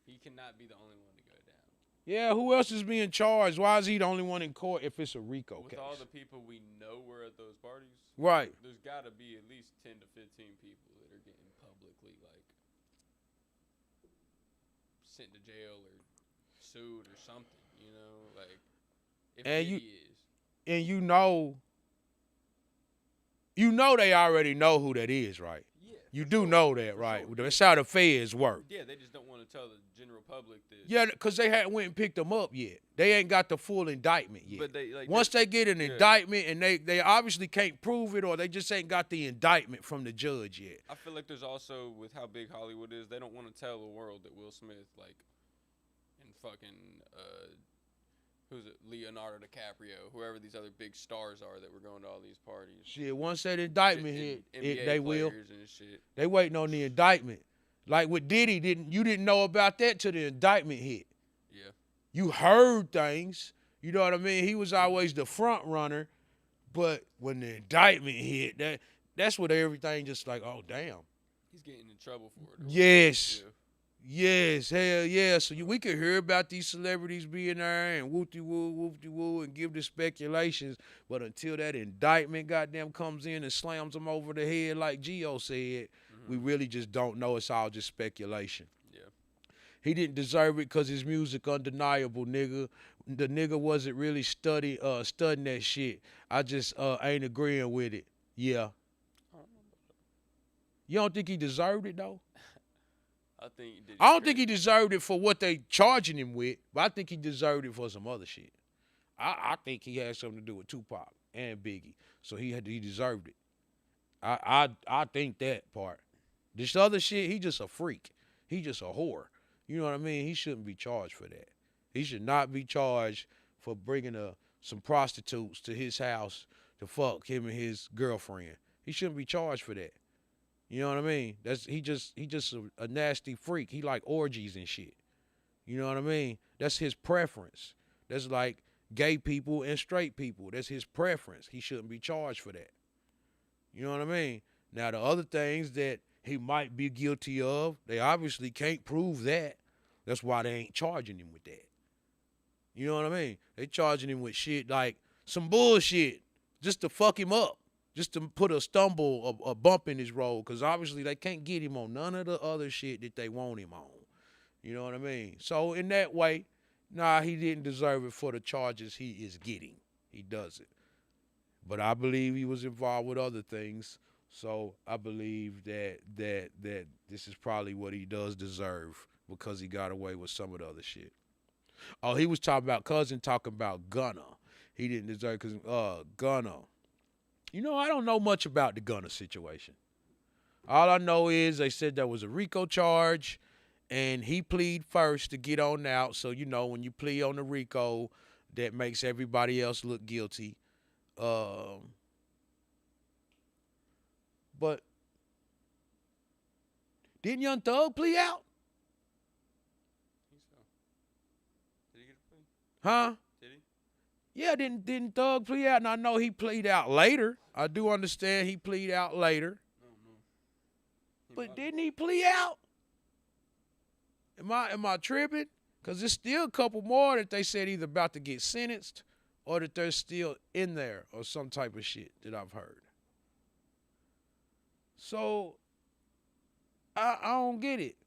he cannot be the only one to go down. Yeah, who else is being charged? Why is he the only one in court if it's a RICO case? With all the people we know were at those parties, right? There's got to be at least 10 to 15 people that are getting publicly, like, sent to jail or sued or something, you know? Like, if he is. And you know they already know who that is, right? Yeah. You do know that, right? Sure. That's how the feds work. Yeah, they just don't want to tell the general public that. Yeah, because they hadn't went and picked them up yet. They ain't got the full indictment yet. But they, like, once they get an indictment and they obviously can't prove it, or they just ain't got the indictment from the judge yet. I feel like there's also, with how big Hollywood is, they don't want to tell the world that Will Smith, like, and fucking, who's it, Leonardo DiCaprio, whoever these other big stars are that were going to all these parties. Shit, once that indictment hit, they will. And shit. They waiting on the indictment. Like with Diddy, you didn't know about that till the indictment hit. Yeah. You heard things. You know what I mean? He was always the front runner, but when the indictment hit, that's what everything just like, oh damn. He's getting in trouble for it. Yes. Yeah. Yes, hell yeah. So we could hear about these celebrities being there and whoop-de-woo, and give the speculations. But until that indictment goddamn comes in and slams them over the head like Gio said, we really just don't know. It's all just speculation. Yeah. He didn't deserve it because his music undeniable, nigga. The nigga wasn't really studying that shit. I just ain't agreeing with it. Yeah. You don't think he deserved it, though? I don't think he deserved it for what they charging him with, but I think he deserved it for some other shit. I think he had something to do with Tupac and Biggie, so he deserved it. I think that part. This other shit, he just a freak. He just a whore. You know what I mean? He shouldn't be charged for that. He should not be charged for bringing some prostitutes to his house to fuck him and his girlfriend. He shouldn't be charged for that. You know what I mean? He just a nasty freak. He like orgies and shit. You know what I mean? That's his preference. That's like gay people and straight people. That's his preference. He shouldn't be charged for that. You know what I mean? Now the other things that he might be guilty of, they obviously can't prove that. That's why they ain't charging him with that. You know what I mean? They charging him with shit like some bullshit just to fuck him up. Just to put a bump in his road, because obviously they can't get him on none of the other shit that they want him on. You know what I mean? So in that way, nah, he didn't deserve it for the charges he is getting. He doesn't. But I believe he was involved with other things, So I believe that this is probably what he does deserve because he got away with some of the other shit. Oh, he was talking about cousin talking about Gunna. He didn't deserve because Gunna. You know, I don't know much about the Gunna situation. All I know is they said there was a RICO charge, and he plead first to get on out. So you know, when you plead on the RICO, that makes everybody else look guilty. But didn't Young Thug plea out? think so. Did he get a plea? Huh? Did he? Yeah, didn't Thug plea out? And I know he plead out later. I do understand he plead out later. No, no. But didn't he plea out? Am I tripping? Because there's still a couple more that they said either about to get sentenced or that they're still in there or some type of shit that I've heard. So I don't get it.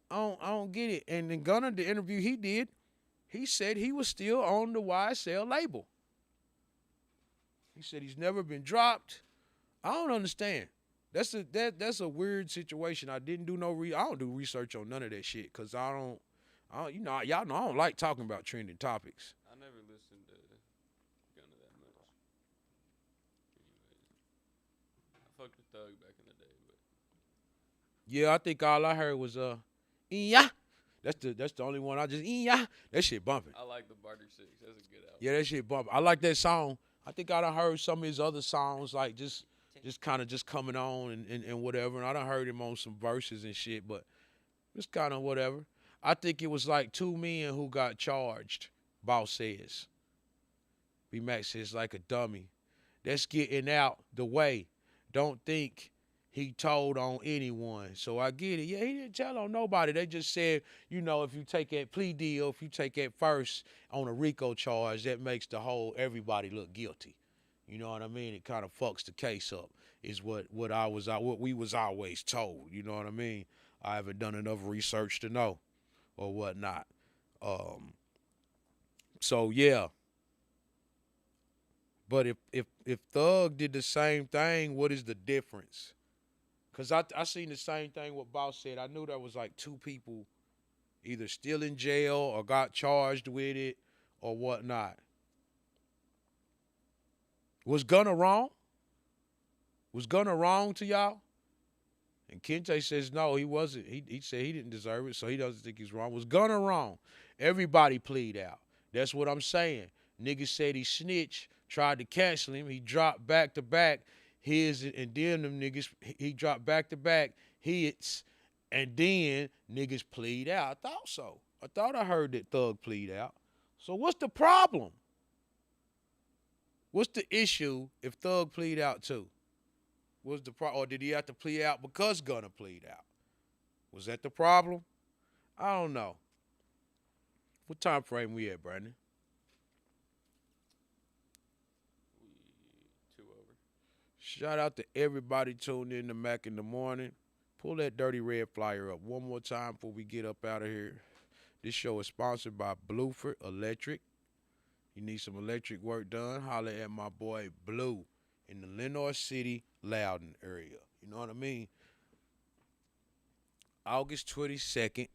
I don't get it. And then Gunna, the interview he did, he said he was still on the YSL label. He said he's never been dropped. I don't understand. That's a weird situation. I didn't do I don't do research on none of that shit because I don't you know, y'all know I don't like talking about trending topics. I never listened to Gunna that much. Anyways, I fucked with Thug back in the day, but Yeah, I think all I heard was yeah. That's the only one I just yeah. That shit bumping. I like the Barter Six. That's a good album. Yeah, that shit bumping. I like that song. I think I done heard some of his other songs like just kind of just coming on and whatever. And I done heard him on some verses and shit, but it's kind of whatever. I think it was like 2 men who got charged. Boss says. B Max says like a dummy. That's getting out the way. Don't think he told on anyone. So I get it. Yeah, he didn't tell on nobody. They just said, you know, if you take that plea deal, if you take that first on a RICO charge, that makes the whole everybody look guilty. You know what I mean? It kind of fucks the case up. Is what we was always told. You know what I mean? I haven't done enough research to know or whatnot. So yeah. But if Thug did the same thing, what is the difference? Cause I seen the same thing what Boss said. I knew there was like 2 people either still in jail or got charged with it or whatnot. Was Gunna wrong? Was Gunna wrong to y'all? And Kente says no, he wasn't. He said he didn't deserve it, so he doesn't think he's wrong. Was Gunna wrong? Everybody plead out. That's what I'm saying. Niggas said he snitched, tried to cancel him. He dropped back to back his, and then them niggas, he dropped back to back hits, and then niggas plead out. I thought so. I thought I heard that Thug plead out. So what's the problem? What's the issue if Thug plead out too? What's the or did he have to plead out because Gunna plead out? Was that the problem? I don't know. What time frame we at, Brandon? We 2 over. Shout out to everybody tuned in to Mack in the Morning. Pull that dirty red flyer up one more time before we get up out of here. This show is sponsored by Blueford Electric. You need some electric work done, holler at my boy Blue in the Lenoir City, Loudon area. You know what I mean? August 22nd,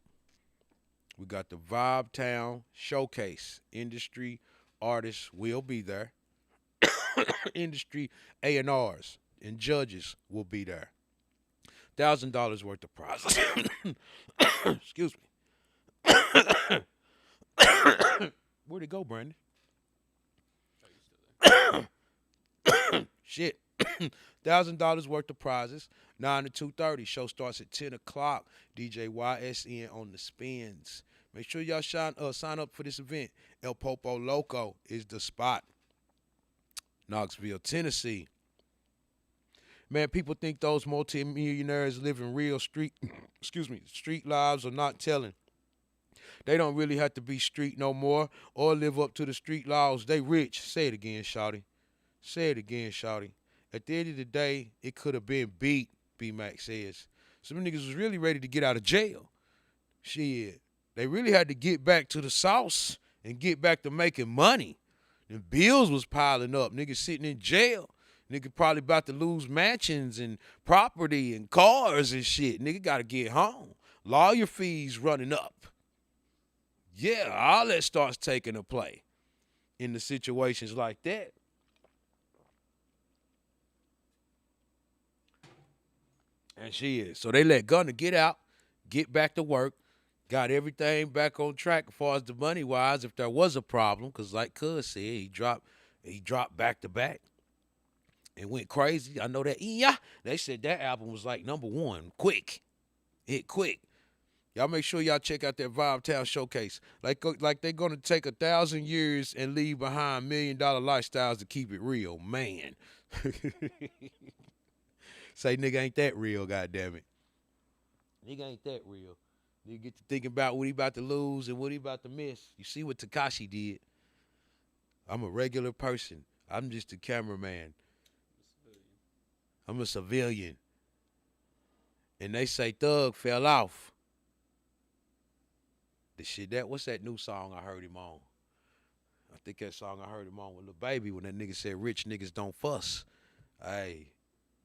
we got the Vibe Town Showcase. Industry artists will be there. Industry A&Rs and judges will be there. $1,000 worth of prizes. Excuse me. Where'd it go, Brandon? Shit. $1,000 worth of prizes. 9 to 2:30. Show starts at 10 o'clock. DJ YSN on the spins. Make sure y'all sign up for this event. El Popo Loco is the spot. Knoxville, Tennessee. Man, people think those multimillionaires live in real street lives or not telling. They don't really have to be street no more or live up to the street laws. They rich. Say it again, Shotty. Say it again, Shotty. At the end of the day, it could have been beat, B Mac says. Some niggas was really ready to get out of jail. Shit. They really had to get back to the sauce and get back to making money. The bills was piling up. Niggas sitting in jail. Nigga probably about to lose mansions and property and cars and shit. Nigga got to get home. Lawyer fees running up. Yeah, all that starts taking a play in the situations like that. And she is. So they let Gunna get out, get back to work, got everything back on track as far as the money-wise if there was a problem, because like Cuz said, he dropped back-to-back and went crazy. I know that. Yeah, they said that album was like #1, quick. Hit quick. Y'all make sure y'all check out that Vibe Town Showcase. Like they're going to take 1,000 years and leave behind $1 million lifestyles to keep it real. Man. Say nigga ain't that real, goddammit. Nigga ain't that real. Nigga get to thinking about what he about to lose and what he about to miss. You see what Tekashi did. I'm a regular person. I'm just a cameraman. I'm a civilian. And they say Thug fell off. The shit what's that new song I heard him on? I think that song I heard him on with Lil Baby when that nigga said rich niggas don't fuss. Hey.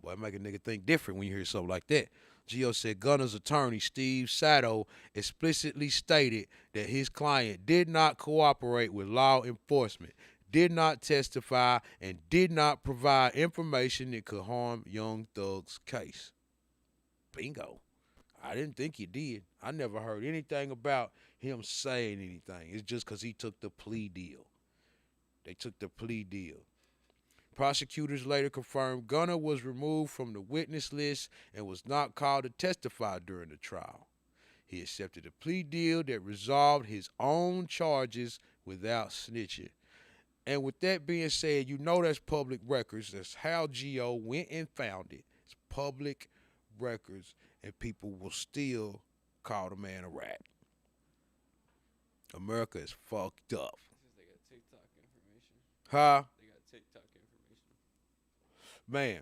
Boy, it make a nigga think different when you hear something like that. Gio said Gunna's attorney, Steve Sato, explicitly stated that his client did not cooperate with law enforcement, did not testify, and did not provide information that could harm Young Thug's case. Bingo. I didn't think he did. I never heard anything about him saying anything. It's just because he took the plea deal. They took the plea deal. Prosecutors later confirmed Gunna was removed from the witness list and was not called to testify during the trial. He accepted a plea deal that resolved his own charges without snitching. And with that being said, you know that's public records. That's how Gio went and found it. It's public records, and people will still call the man a rat. America is fucked up. They got TikTok information. Huh? They got TikTok information. Man,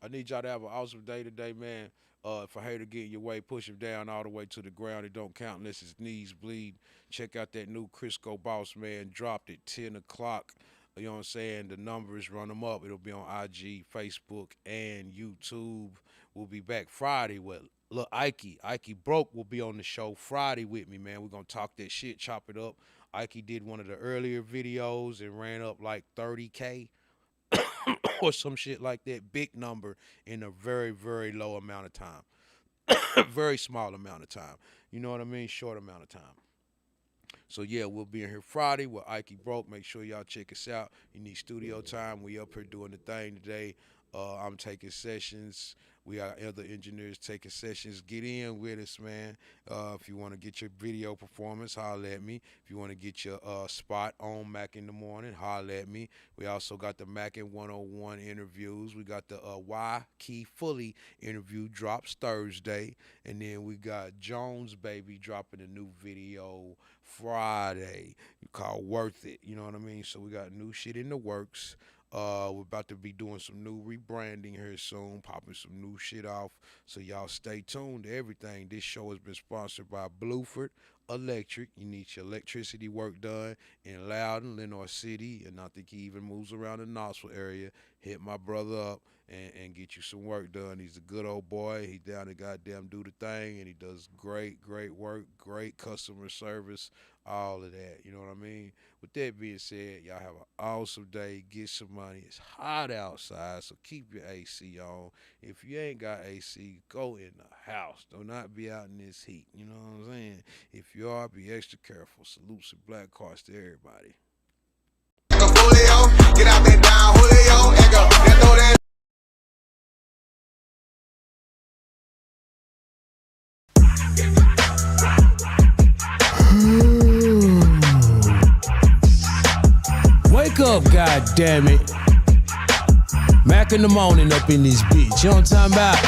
I need y'all to have an awesome day today, man. If a hater get in your way, push him down all the way to the ground. It don't count unless his knees bleed. Check out that new Crisco Boss, man. Dropped at 10 o'clock. You know what I'm saying? The numbers, run them up. It'll be on IG, Facebook, and YouTube. We'll be back Friday with Lil Ike. Ike Broke will be on the show Friday with me, man. We're going to talk that shit, chop it up. Ike did one of the earlier videos and ran up like 30K. Or some shit like that, big number in a very, very low amount of time. Very small amount of time. You know what I mean? Short amount of time. So, yeah, we'll be in here Friday with Ike Broke. Make sure y'all check us out. You need studio time. We up here doing the thing today. I'm taking sessions. We got other engineers taking sessions. Get in with us, man. If you want to get your video performance, holler at me. If you want to get your spot on Mack in the Morning, holler at me. We also got the Mack in 101 interviews. We got the Y Key Fully interview drops Thursday. And then we got Jones Baby dropping a new video Friday called Worth It. You know what I mean? So we got new shit in the works. We're about to be doing some new rebranding here soon, popping some new shit off. So y'all stay tuned to everything. This show has been sponsored by Blueford Electric. You need your electricity work done in Loudoun, Lenoir City, and I think he even moves around the Knoxville area. Hit my brother up and get you some work done. He's a good old boy. He down to goddamn do the thing, and he does great, great work, great customer service, all of that. You know what I mean? With that being said, y'all have an awesome day. Get some money. It's hot outside, so keep your AC on. If you ain't got AC, go in the house. Do not be out in this heat. You know what I'm saying? If you are, be extra careful. Salute some black cars to everybody. Get out that down, Julio, echo, that throw that. Wake up, goddammit. Mack in the morning up in this bitch. You know what I'm talking about?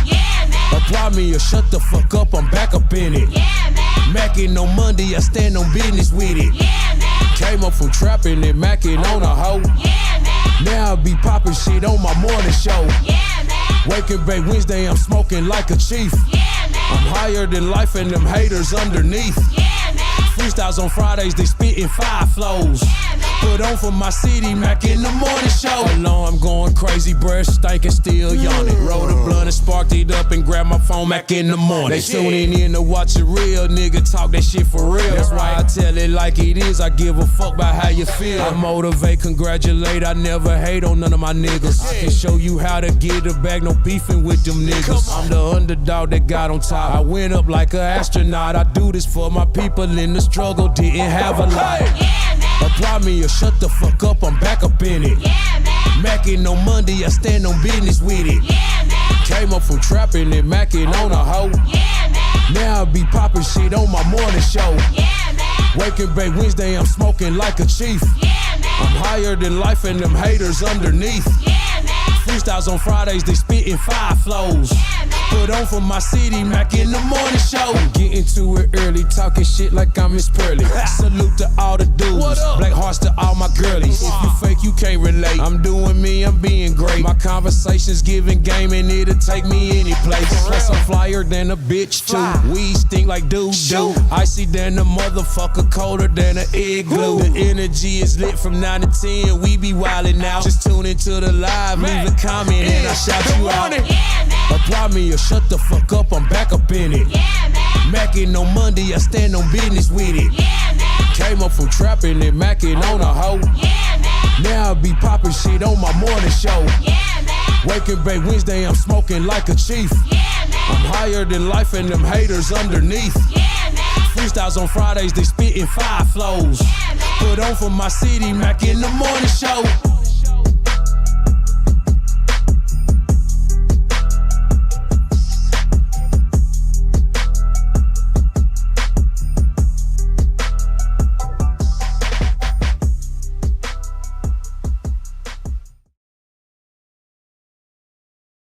Yeah, man. Apply me or shut the fuck up, I'm back up in it. Yeah, man. Mackin' on Monday, I stand on business with it. Yeah, man. Came up from trapping and mackin' on a hoe. Yeah, man. Now I be poppin' shit on my morning show. Yeah, man. Waking Bay Wednesday, I'm smoking like a chief. Yeah, man. I'm higher than life and them haters underneath. Yeah, man. Freestyles on Fridays, they spittin' 5 flows. Put on for my city, Mack in the morning show. Alarm going crazy, breath stinking, still yawning. Roll the blunt and sparked it up and grab my phone, Mack in the morning. They tuning in to watch a real nigga talk that shit for real. That's why I tell it like it is. I give a fuck about how you feel. I motivate, congratulate. I never hate on none of my niggas. I can show you how to get it back, no beefing with them niggas. I'm the underdog that got on top. I went up like an astronaut. I do this for my people in the struggle, didn't have a lot. Apply me or shut the fuck up, I'm back up in it. Mackin' on Monday, I stand on business with it. Came up from trapping and mackin' on a hoe. Now I be poppin' shit on my morning show. Waking bake Wednesday, I'm smoking like a chief. I'm higher than life and them haters underneath. Freestyles on Fridays, they spittin' 5 flows. Put on for my city, Mack in the morning show. I'm getting to it early, talking shit like I'm Miss Pearly. Salute to all the dudes, black hearts to all my girlies. If you fake, you can't relate. I'm doing me, I'm being great. My conversations giving game and it'll take me any place. Plus I'm flyer than a bitch too. We stink like doo. Icy than a motherfucker, colder than an igloo. The energy is lit from 9 to 10, we be wildin' out. Just tune into the live, leave a comment and I shout you out. Apply me or shut the fuck up, I'm back up in it. Mackin' on Monday, I stand on business with it. Came up from trapping and mackin' on a hoe. Now I be poppin' shit on my morning show. Waking bake Wednesday, I'm smoking like a chief. I'm higher than life and them haters underneath. Freestyles on Fridays, they spittin' 5 flows. Put on for my city, Mack in the morning show.